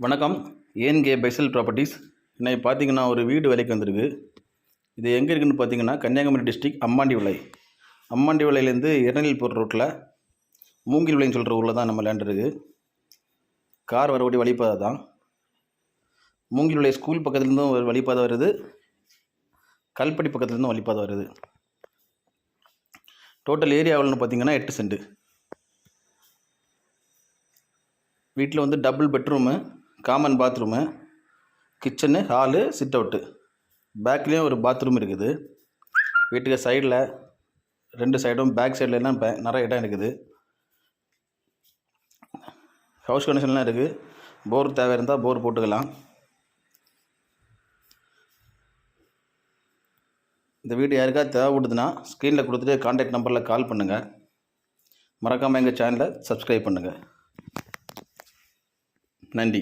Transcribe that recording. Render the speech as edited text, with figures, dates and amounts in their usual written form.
வணக்கம். ஏஎன்கே பைசல் ப்ராப்பர்ட்டிஸ். இன்னைக்கு பார்த்தீங்கன்னா ஒரு வீடு விலைக்கு வந்திருக்கு. இது எங்கே இருக்குதுன்னு பார்த்தீங்கன்னா கன்னியாகுமரி டிஸ்ட்ரிக்ட் அம்மாண்டி விலையிலேருந்து இரநெல் போகிற ரோட்டில் மூங்கில் விலைன்னு சொல்கிற ஊரில் தான் நம்ம லேண்ட் இருக்குது. கார் வரக்கூடிய வழிபாதை தான். மூங்கில் விலை ஸ்கூல் பக்கத்துலேருந்தும் ஒரு வழிபாதை வருது, கல்படி பக்கத்துலேருந்தும் வழிபாதை வருது. டோட்டல் ஏரியா எவ்வளோன்னு பார்த்தீங்கன்னா 8 சென்ட். வீட்டில் வந்து double bedroom, common bathroom, kitchen, hall, sit out, பேக்லேயும் ஒரு பாத்ரூம் இருக்குது. வீட்டுக்கு சைடில் 2 சைடும் பேக் சைட்லலாம் நிறைய இடம் இருக்குது. ஹவுஸ் கனெக்ஷன்லாம் இருக்குது. போர் தேவை இருந்தால் போர் போட்டுக்கலாம். இந்த வீடு யாருக்காவது தேவைப்படுதுன்னா ஸ்க்ரீனில் கொடுத்துட்டு கான்டாக்ட் நம்பரில் கால் பண்ணுங்கள். மறக்காமல் எங்கள் சேனலை சப்ஸ்கிரைப் பண்ணுங்கள். நன்றி.